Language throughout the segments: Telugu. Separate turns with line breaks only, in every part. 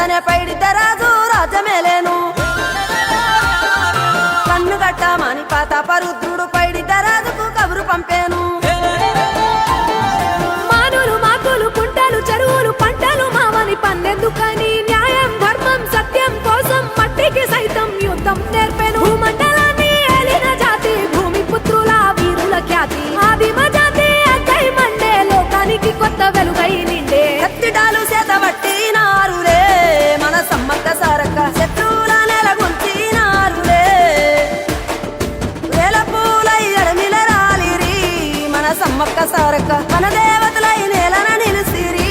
తనే పైడిత రాజు రాజమేలేను కన్ను గట్టమని ప్రతాపరుద్రుడు పైడిత రాజుకు కబురు పంపేను
మానులు మాకులు కుంటలు చెరువులు పంటలు మావని పన్నెందుకని న్యాయం ధర్మం సత్యం కోసం మట్టికి సైతం యుద్ధం నేర్పెను మండలాన్ని ఏలిన జాతి భూమి పుత్రుల వీరుల ఖ్యాతి ఆదిమ జాతి అక్కై మండే లోకానికి కొత్త వెలుగై నిండే
కత్తిడాలు చేతబట్టినారులే మన సమ్మక్క సారక్క శత్రువుల నెలగొల్చినారులే వేల పూలై అడమిల రాలిరి మన సమ్మక్క సారక్క మన దేవతలై నేలన నిలిసిరి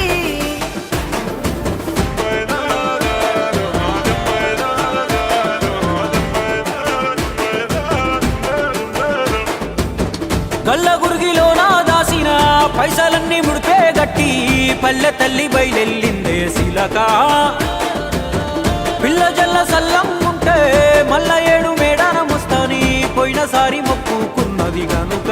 గల్ల గురిగిలోన దాసిన పైసలన్నీ ముడిపే గట్టి పల్లె తల్లి బయలెల్లిందే శిలక పిల్ల జల్ల సల్లం ఉంటే మల్ల 7 మేడాన ముస్తాని పోయినసారి మొక్కుకున్నది గనుక